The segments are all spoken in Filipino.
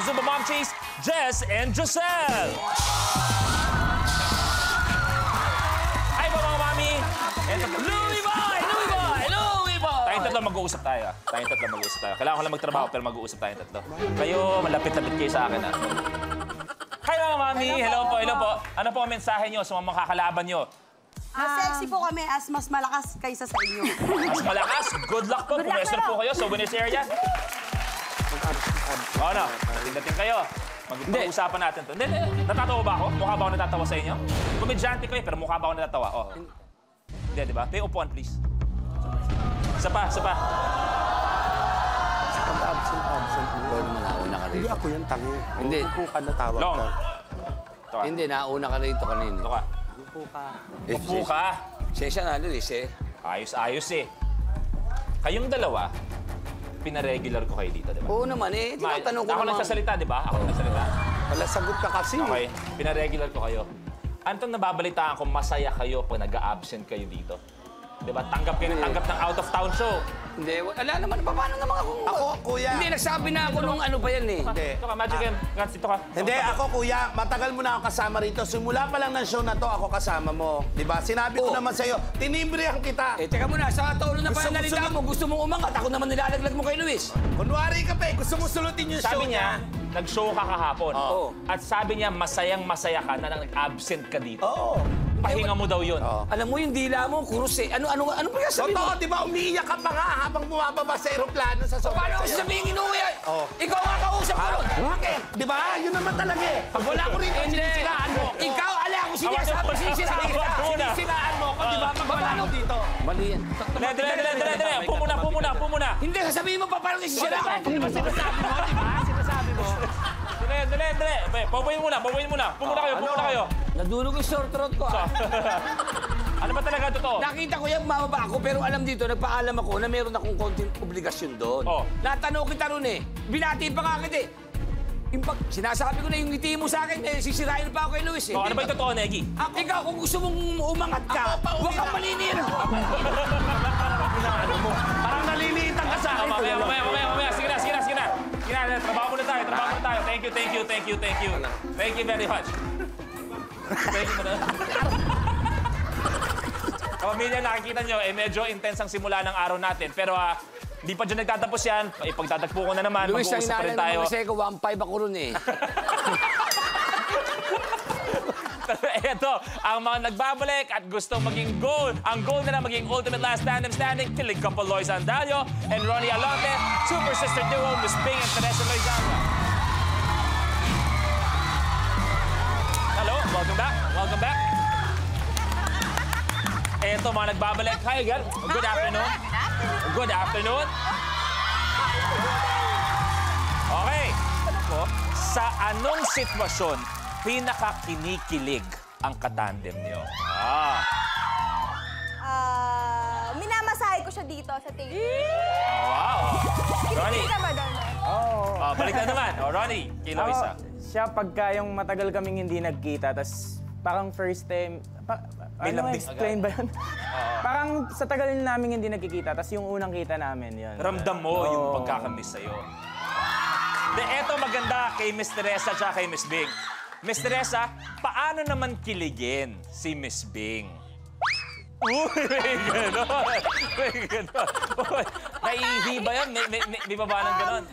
Zumba Momchies, Jess and Giselle. Hi po mga mami. Louie Boy! Louie Boy! Louie Boy! Tayong tatlo mag-uusap tayo. Kailangan ko lang magtrabaho pero mag-uusap tayong tatlo. Kayo, malapit-lapit kayo sa akin. Hi mga mami. Hello po. Ano po ang mensahe nyo sa mga makakalaban nyo? Mas sexy po kami as mas malakas kaysa sa inyo. Mas malakas? Good luck po. Pumestor po kayo sa winners area. Ano? Dating kayo. Mag-usapan natin to. Hindi. Natatawa ba ako? Mukha ba ako natatawa sa inyo? Komedyante ko pero mukha ba ako natatawa? Oh. Hindi, di ba? Tayo upuan, please. Isa pa. Absent. Nauna ka rito. Hindi ako yung tangi. Hindi. Kung ka natawag Long. ka. Hindi, nauna ka rito kanina. Ito ka. Upo ka. Siya na, Luis, eh. Ayos eh. Kayong dalawa, pinaregular ko kayo dito, di ba? Oo naman eh. Tinatanong ko Ako naman. nagsasalita, di ba? Ako nagsasalita. Wala sagot ka kasi. Okay, pinaregular ko kayo. Ano itong nababalitaan ko, masaya kayo pag nag-a-absent kayo dito? Di ba? Tanggap ng out-of-town show. Hindi, wala naman. Paano naman ako? Ako, kuya. Hindi, nagsabi na ako nung ano pa yan eh. Hindi. Ito ka, Magic M. Dito ka. Hindi, ako kuya, matagal mo na ako kasama rito. Simula pa lang ng show na to, ako kasama mo. Di ba? Sinabi ko naman sa'yo, tinimbrihan kita. Eh, teka muna, sa tono na pananalita mo, gusto mong umangat. Ako naman nilalaglag mo kay Luis. Kunwari ka pa eh, gusto mo sulutin yung show Sabi niya, nag-show ka kahapon. Oo. At sabi niya, masayang-masaya ka na nag-absent ka dito. Oo. Pahinga mo daw yun. Alam mo yung dila mo, kurus eh. Ano ba yung sabi mo? Totoo, di ba? Umiiyak ka pa nga habang bumababa sa aeroplano sa sobrang Paano ako saya. sabihin inuwi? Oo. Ikaw nga kausap ko nun. Bakit? Di ba? Yun naman talaga eh. Pag wala ko rito, sinisiraan mo. Ikaw, ala ako sinasabi, sinisiraan kita. Sinisiraan mo ako, di ba? Pag wala ko dito. Mali yan. Dali. Upo muna. Hindi, sasabihin mo pa paano sisiraan. Di ba sinasabi mo, di ba? Sinasabi mo. Dali. Pabuhin muna. Pumuna kayo. Nadulog yung short throat ko. Ano ba talaga totoo? Nakita ko yan, bumaba ako, pero alam dito, nagpaalam ako na meron akong konting obligasyon doon. Oh. Natanong kita ron eh. Binati pa nga kita eh. Sinasabi ko na yung ngiti mo sa akin, eh, sisirain pa ako kay Luis eh. Ano ba yung totoo, Negi? Ikaw, kung gusto mong umangat ka, huwag kang maninira. Parang nalilitan ka sa akin. Mamaya. Sige na. Trabaho muna tayo. Thank you. Thank you very much. Thank you muna. Kapamilya, nakikita nyo, medyo intense ang simula ng araw natin. Pero hindi pa dyan nagtatapos yan. Ipagtatagpo ko na naman. Luis, ang mag-uusap pa rin tayo. Luis, ang 1.5 ako ron eh. Pero eto, ang mga nagbabalik at gustong maging goal. Ang goal nila maging ultimate last tandem standing. Kilig couple Lois Andalio and Ronnie Alonte. Super sister duo, Miss Bing and Teresa Loizano. Hello, welcome back. Eto, mga nagbabalik. Hi again. Good afternoon. Okay. Sa anong sitwasyon pinaka-kinikilig ang katandem niyo? Minamasahe ko siya dito sa table. Wow. Ronnie. Kinikilig ka ba doon? Balik na naman. Ronnie, kilo isa. Siya pagka yung matagal kaming hindi nagkita, tas parang first time, May ano lambing explain ba yun? Parang sa tagal namin hindi nagkikita, tas yung unang kita namin, yun. Ramdam mo yung pagkakamiss sa'yo. Eto maganda kay Miss Teresa at kay Miss Bing. Miss Teresa, paano naman kiligin si Miss Bing? May ganon. Naiihi ba yan? May baba ng ganon?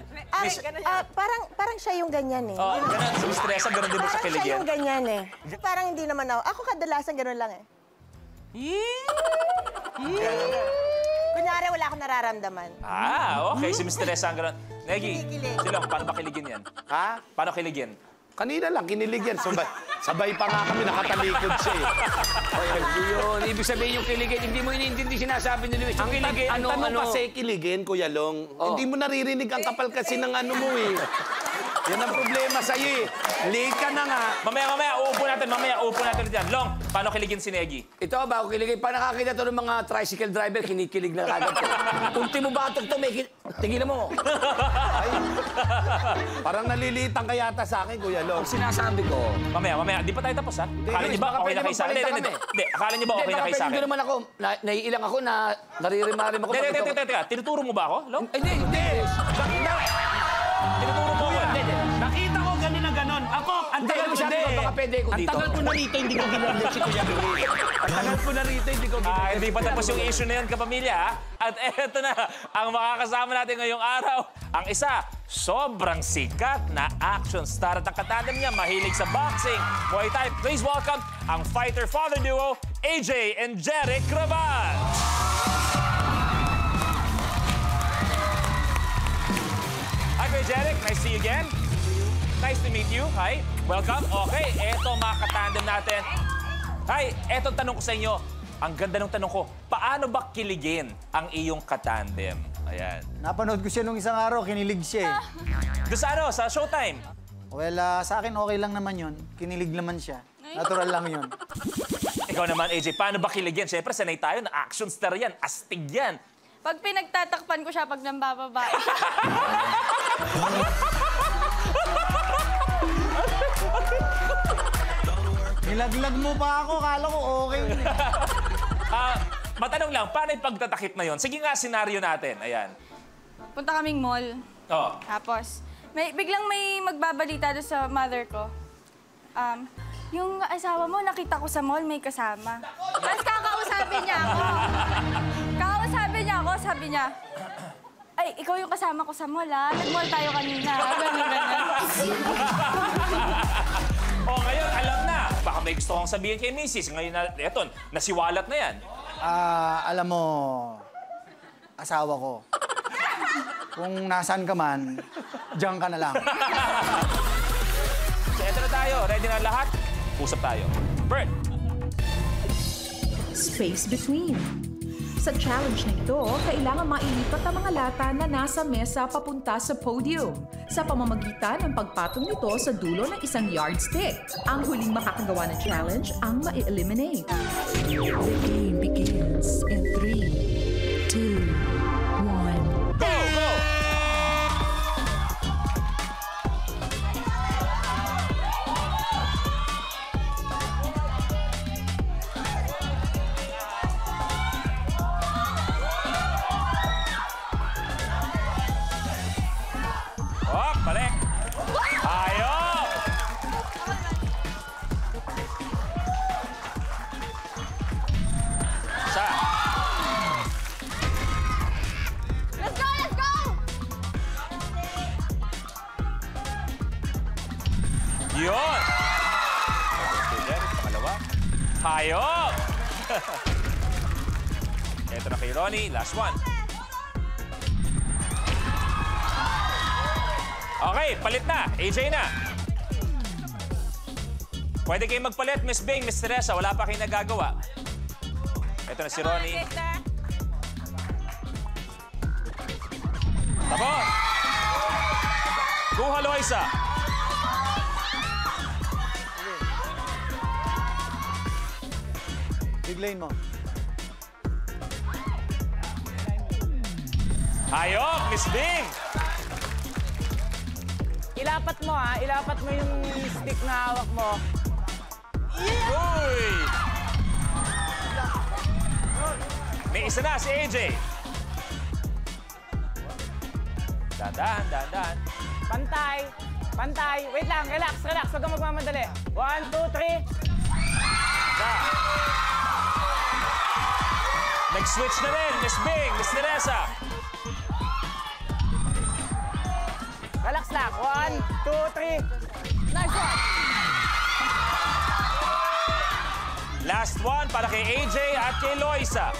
Parang siya yung ganyan eh. Ganon. Si Miss Teresa, ganon din ba sa Parang siya kiligin? yung ganyan eh. Parang hindi naman ako. Ako kadalasan ganon lang eh. Kunyari, wala akong nararamdaman. Okay. Si Miss Teresa ang ganon. Negi, Kinikilig. Silong, paano ba kiligin yan? Ha? Paano kiligin? Kanina lang, kinilig yan. Sabay pa nga kami, nakatalikod siya eh. Yun, ibig sabihin yung kiligin, hindi mo iniintindi sinasabi ni Luis. Yung kiligin, Ang tanong kasi kiligin, Kuya Long, hindi mo naririnig ang kapal kasi ng ano mo eh. Yan ang problema sa'yo eh. Late ka na nga. Mamaya, uupo natin dyan. Long, paano kiligin si Negi? Ito, bago kiligin, pa nakakita to ng mga tricycle driver, kinikilig na kagad to. Kung timubatok to, may tigilan mo. Ay, parang nalilitan ka yata sa akin, Kuya Long. Ang sinasabi ko, Mamaya, di pa tayo tapos, ha? Akala niyo ba okay na kayo sa akin? Hindi, akala niyo ba okay na kayo sa akin? Hindi naman ako, naiilang ako na naririmarim ako. Teka, tinuturo mo ba ako, Long? Hindi. Tinuturo mo ako. pwede ko Ang dito. tagal ko na rito, hindi ko ginamit si Kuya Luis. Ang tagal ko na rito, hindi ko ginamit. Hindi pa tapos yung issue na yun, kapamilya. Ha? At eto na, ang makakasama natin ngayong araw. Ang isa, sobrang sikat na action star. At ang katandem niya, mahilig sa boxing, Muay Thai. Please welcome ang fighter-father duo, AJ and Jeric Craval. Hi, Kuya Jeric. Nice to see you again. Nice to meet you. Hi. Welcome. Okay, eto mga katandem natin. Hi, eto tanong ko sa inyo. Ang ganda ng tanong ko, paano ba kiligin ang iyong katandem? Ayan. Napanood ko siya nung isang araw, kinilig siya eh. Doon sa ano, sa Showtime. Well, sa akin okay lang naman yun. Kinilig naman siya. Natural lang yun. Ikaw naman, AJ, paano ba kiligin? Siyempre, sanay tayo na action star yan, astig yan. Pag pinagtatakpan ko siya, pag nambababae siya. Nilaglag mo pa ako, kala ko okay yun eh. Matanong lang, paano yung pagtatakip na yon? Sige nga, senaryo natin. Ayan. Punta kaming mall. Oh. Tapos, biglang may magbabalita doon sa mother ko. Yung asawa mo, nakita ko sa mall, may kasama. Tapos kakausapin niya ako. Sabi niya, ay, ikaw yung kasama ko sa mall, ha? Nag-mall tayo kanina. Ganun. Oh, ngayon, alam na. Baka may gusto kong sabihin kay Mrs. Ngayon, eto, nasiwalat na yan. Alam mo, asawa ko. Kung nasaan ka man, diyan ka na lang. So, eto na tayo. Ready na lahat? Usap tayo. Bert. Space between. Sa challenge na ito, kailangan mailipat ang mga lata na nasa mesa papunta sa podium sa pamamagitan ng pagpatong nito sa dulo ng isang yardstick. Ang huling makakagawa ng challenge ang ma-eliminate. The game begins in 3, 2, 1. Go, go! Oh, balik! Ayok! Isa. Let's go! Let's go! Yun! Okay, Jeric, pangalawa. Hayop! Ito na kay Ronnie, last one. Okay, palit na. AJ na. Pwede kayong magpalit, Miss Bing, Miss Teresa. Wala pa kayong nagagawa. Ito na si Ronnie. Tapos! Kuha, Loisa. Big lane mo. Hayop, Miss Bing! Ilapat mo ha, ilapat mo yung stick na hawak mo. Uy! May isa na si AJ. Dahan, dahan. Pantay, pantay. Wait lang, relax. Huwag kang magmamadali. 1, 2, 3. Isa. Nag-switch na rin, Miss Bing, Miss Teresa. Relax lang. 1, 2, 3. Nice one. Last one para kay AJ at kay Loisa.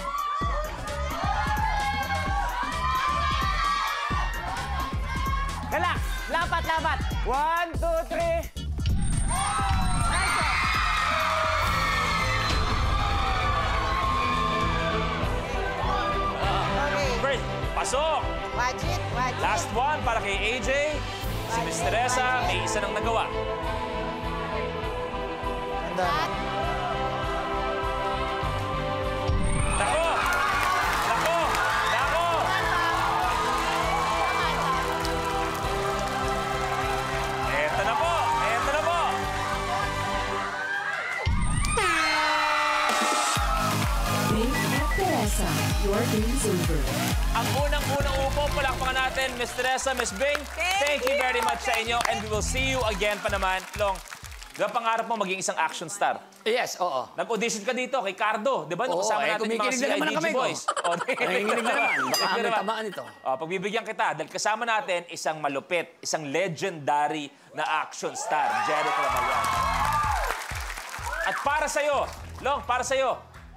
Relax. Lapat. 1, 2, 3. Okay. First, pasok. Watch it. Last one para kay AJ. Si Miss Teresa, may isa nang nagawa. Handa. Nako! Eto na po. Bing at Teresa, your game's over. Ang unang-unang upo, palakpakan natin, Miss Teresa, Miss Bing. Thank you very much sa inyo and we will see you again pa naman. Long, Di ba pangarap mo maging isang action star? Yes, oo. Nag-audition ka dito kay Cardo, di ba? Nung Oo, kasama natin yung mga kumikilig na naman ang CIDG kamay ko. boys. Oh, Nanginginig na naman. Baka Nanginginig may naman. tamaan ito. Oh, pagbibigyan kita dahil kasama natin isang malupit, isang legendary na action star, Jericho Ramallan. At para sa'yo, Long, para sa'yo,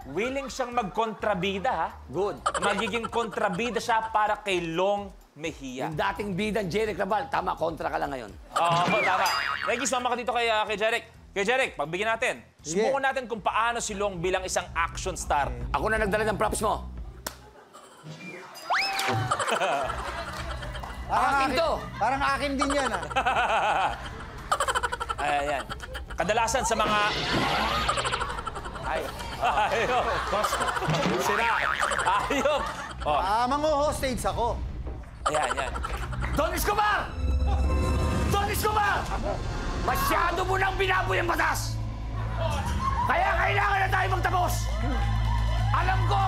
willing siyang magkontrabida, ha? Good. Magiging kontrabida siya para kay Long Mejia. Yung dating bidang Jeric Rabal, tama, kontra ka lang ngayon. Oo, tama. Reggie, sumama ka dito kay Jeric. Kay Jeric, pagbigyan natin. Subukan natin kung paano si Long bilang isang action star. Ako na nagdala ng props mo. Akin to. Parang akin din yan, ah. Ayan. Kadalasan sa mga... Ayop. Sira. Ayop. Oh, Mango-hostage ako. ayan. Don Escobar! Don Escobar! Masyado mo nang binaboy ang batas! Kaya kailangan na tayo magtapos! Alam ko!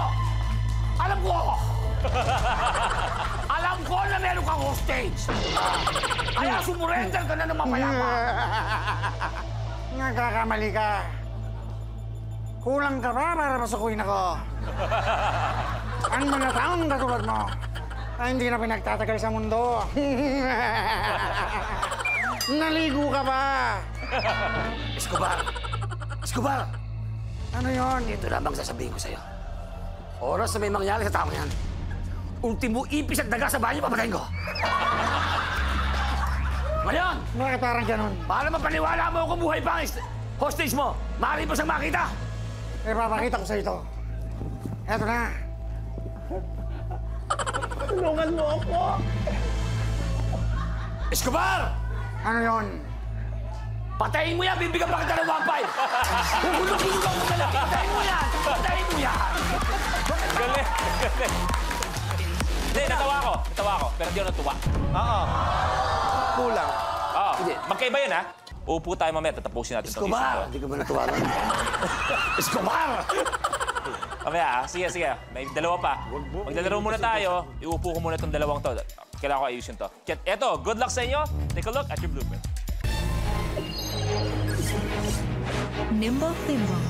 Alam ko na meron kang hostage! Kaya sumurrender ka na ng mapayapa! Nagkakamali ka. Kulang ka ba para pasukuin ako? Ang mga taong katulad mo ay hindi na pinagtatagal sa mundo. Naligo ka ba? Escobar! Ano yon? Ito lamang sasabihin ko sa'yo. Oras na may mangyari sa tao yan. Ultimo ipis at daga sa banyo, papatayin ko. Ngayon, Bakit parang ganun? para mapaniwala mo kung buhay pa ang hostage mo, maaari pa siyang makita. Papakita ko sa ito. Eto na. Tulungan mo ako. Escobar! Ano yon? Patayin mo yan, bibigyan pa kita ng 1.5. Huhulog-hulog mo na lang. Patayin mo yan! Patayin mo yan! Galing. Hindi, natawa ko. Pero di ako natuwa. Kulang. Oo. Magkaiba yun, ha? Upo tayo mamaya, tatapusin natin itong issue Escobar! to. Hindi ko ba natuwa ron? Escobar! Mamaya, ha? Sige. May dalawa pa. Maglalaro muna tayo. Iupo ko muna itong dalawang to. Kailangan ko ayusin to. Eto, good luck sa inyo. Take a look at your blueprint. Nimble Thimble.